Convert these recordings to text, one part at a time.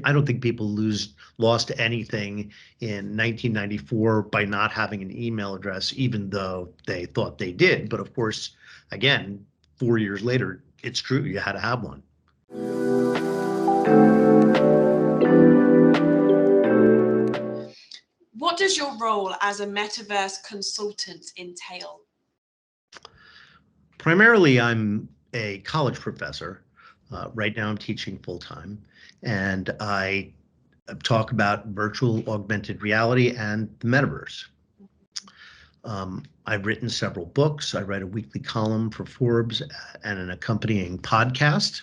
I don't think people lost anything in 1994 by not having an email address, even though they thought they did. But of course, again, 4 years later, it's true, you had to have one. What does your role as a metaverse consultant entail? Primarily, I'm a college professor. Right now I'm teaching full-time, and I talk about virtual augmented reality and the metaverse. I've written several books. I write a weekly column for Forbes and an accompanying podcast.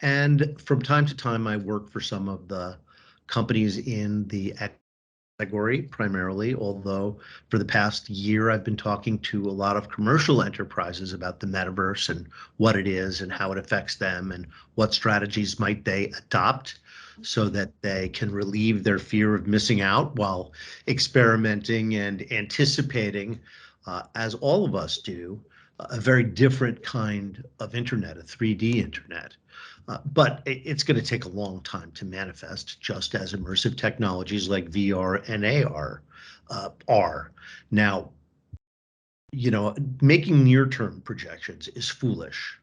And from time to time, I work for some of the companies in the category primarily, although for the past year, I've been talking to a lot of commercial enterprises about the metaverse and what it is and how it affects them and what strategies might they adopt so that they can relieve their fear of missing out while experimenting and anticipating, as all of us do, a very different kind of internet, a 3D internet. But it's going to take a long time to manifest, just as immersive technologies like VR and AR are. Now, making near-term projections is foolish.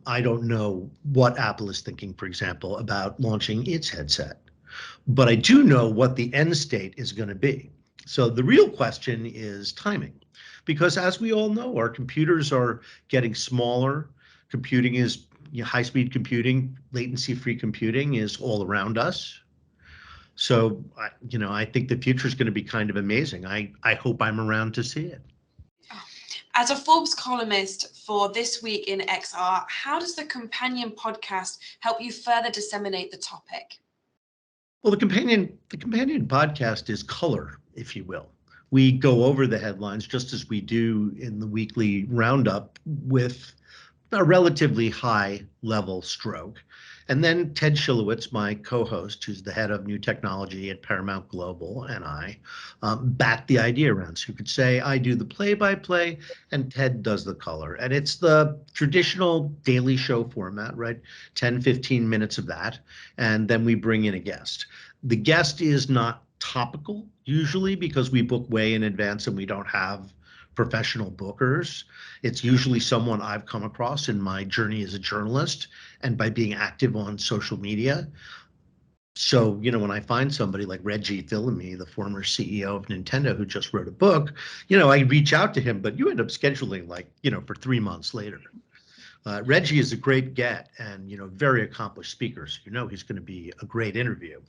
I don't know what Apple is thinking, for example, about launching its headset, but I do know what the end state is going to be. So the real question is timing, because as we all know, our computers are getting smaller. Computing is high-speed computing, latency-free computing is all around us. So, I think the future is going to be kind of amazing. I hope I'm around to see it. As a Forbes columnist for This Week in XR, how does the companion podcast help you further disseminate the topic? Well, the companion podcast is color, if you will. We go over the headlines just as we do in the weekly roundup with a relatively high level stroke. And then Ted Schilowitz, my co-host, who's the head of new technology at Paramount Global, and I bat the idea around. So you could say I do the play-by-play and Ted does the color. And it's the traditional daily show format, right? 10, 15 minutes of that. And then we bring in a guest. The guest is not topical usually because we book way in advance and we don't have professional bookers. It's usually someone I've come across in my journey as a journalist and by being active on social media. So, when I find somebody like Reggie Fils-Aimé, the former CEO of Nintendo, who just wrote a book, I reach out to him, but you end up scheduling for 3 months later. Reggie is a great get and, very accomplished speaker. So, he's going to be a great interview.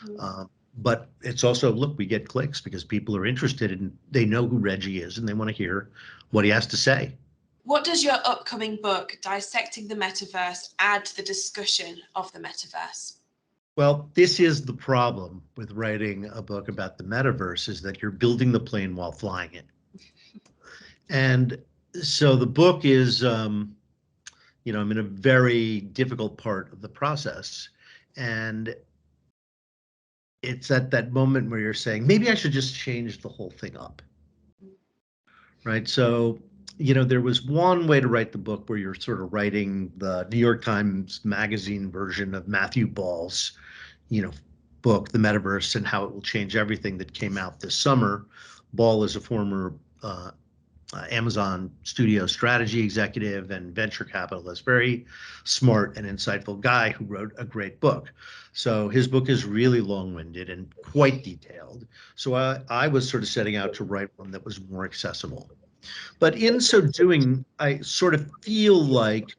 Mm-hmm. But it's also, look, we get clicks because people are interested and they know who Reggie is and they want to hear what he has to say. What does your upcoming book, Dissecting the Metaverse, add to the discussion of the metaverse? Well, this is the problem with writing a book about the metaverse, is that you're building the plane while flying it. And so the book is, I'm in a very difficult part of the process. And it's at that moment where you're saying, maybe I should just change the whole thing up, right? So, there was one way to write the book where you're sort of writing the New York Times Magazine version of Matthew Ball's, book, The Metaverse and How It Will Change Everything, that came out this summer. Ball is a former Amazon studio strategy executive and venture capitalist, very smart and insightful guy who wrote a great book. So his book is really long-winded and quite detailed. So I was sort of setting out to write one that was more accessible. But in so doing, I sort of feel like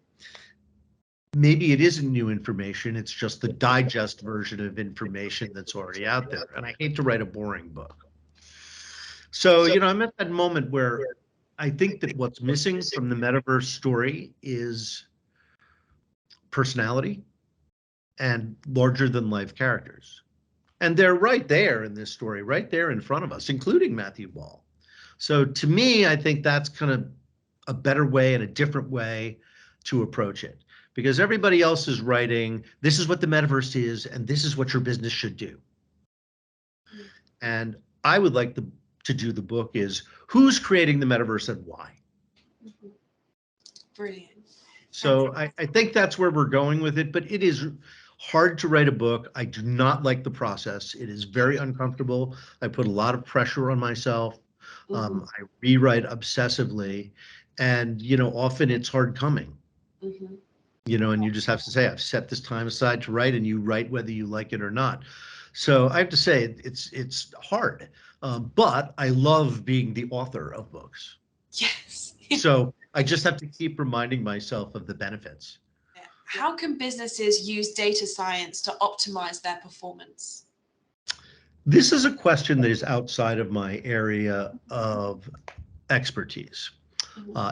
maybe it isn't new information. It's just the digest version of information that's already out there. And I hate to write a boring book. So, I'm at that moment where I think that what's missing from the metaverse story is personality and larger than life characters. And they're right there in this story, right there in front of us, including Matthew Ball. So to me, I think that's kind of a better way and a different way to approach it, because everybody else is writing, this is what the metaverse is, and this is what your business should do. And I would like to do the book is who's creating the metaverse and why. Brilliant. So I think that's where we're going with it, but it is hard to write a book. I do not like the process. It is very uncomfortable. I put a lot of pressure on myself. I rewrite obsessively, and often it's hard coming. And you just have to say, I've set this time aside to write, and you write whether you like it or not. So I have to say it's hard, but I love being the author of books. Yes. So I just have to keep reminding myself of the benefits. How can businesses use data science to optimize their performance? This is a question that is outside of my area of expertise.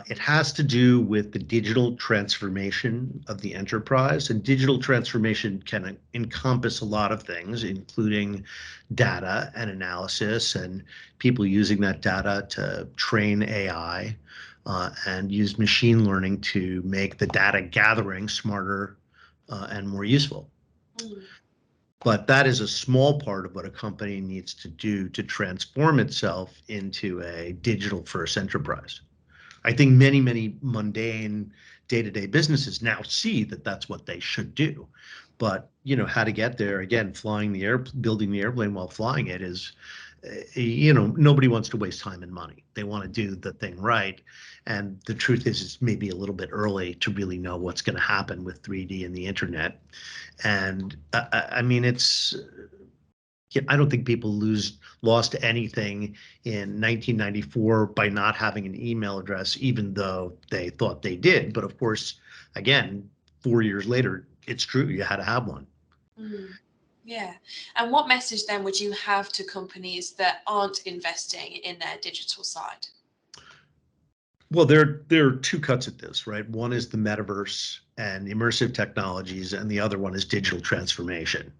It has to do with the digital transformation of the enterprise, and digital transformation can encompass a lot of things, including data and analysis and people using that data to train AI and use machine learning to make the data gathering smarter and more useful. But that is a small part of what a company needs to do to transform itself into a digital first enterprise. I think many, many mundane day-to-day businesses now see that that's what they should do. But, how to get there, again, building the airplane while flying it is, nobody wants to waste time and money. They want to do the thing right. And the truth is, it's maybe a little bit early to really know what's going to happen with 3D and the internet. And I mean, I don't think people lost anything in 1994 by not having an email address, even though they thought they did. But of course, again, 4 years later, it's true, you had to have one. Yeah. And what message then would you have to companies that aren't investing in their digital side? Well, there are two cuts at this, right? One is the metaverse and immersive technologies, and the other one is digital transformation.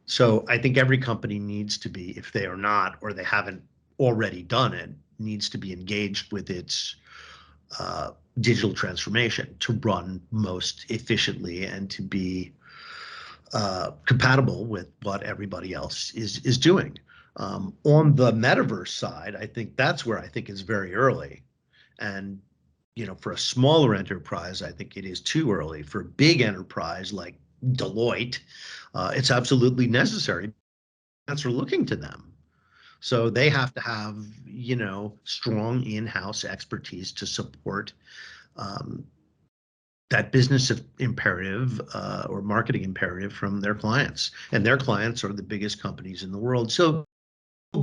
So I think every company needs to be, if they are not, or they haven't already done it, needs to be engaged with its digital transformation to run most efficiently and to be compatible with what everybody else is doing. On the metaverse side, I think that's where I think it's very early. And, for a smaller enterprise, I think it is too early. For a big enterprise like Deloitte, it's absolutely necessary. Clients are looking to them. So they have to have, strong in-house expertise to support that business imperative or marketing imperative from their clients. And their clients are the biggest companies in the world. So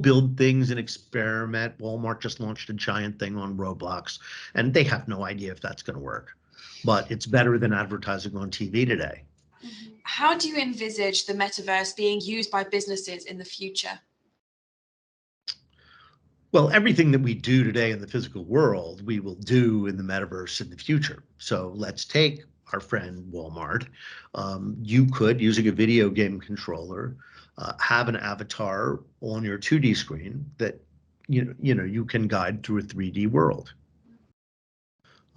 build things and experiment. Walmart just launched a giant thing on Roblox, and they have no idea if that's going to work. But it's better than advertising on TV today. How do you envisage the metaverse being used by businesses in the future? Well, everything that we do today in the physical world, we will do in the metaverse in the future. So let's take our friend Walmart. You could, using a video game controller, have an avatar on your 2D screen that you can guide through a 3D world.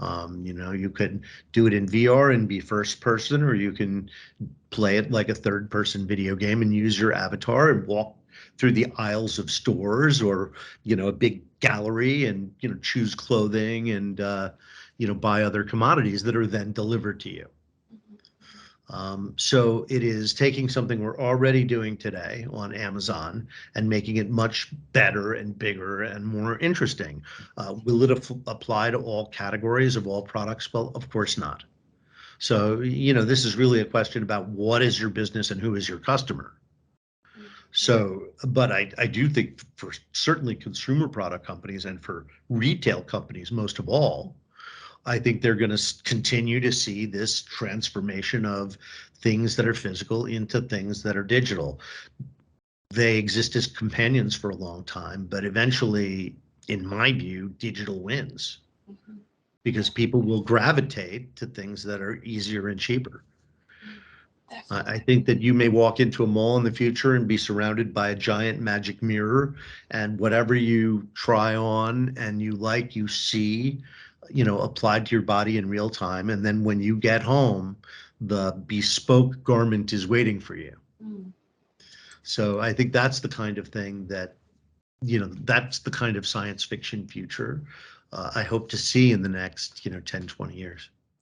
You could do it in VR and be first person, or you can play it like a third person video game and use your avatar and walk through the aisles of stores or, a big gallery and, choose clothing and, buy other commodities that are then delivered to you. So it is taking something we're already doing today on Amazon and making it much better and bigger and more interesting. Will it apply to all categories of all products? Well, of course not. So, this is really a question about what is your business and who is your customer. So, but I do think for certainly consumer product companies and for retail companies, most of all, I think they're going to continue to see this transformation of things that are physical into things that are digital. They exist as companions for a long time, but eventually, in my view, digital wins because people will gravitate to things that are easier and cheaper. I think that you may walk into a mall in the future and be surrounded by a giant magic mirror, and whatever you try on and you like, you see, applied to your body in real time. And then when you get home, the bespoke garment is waiting for you. So I think that's the kind of thing that, that's the kind of science fiction future I hope to see in the next, 10, 20 years.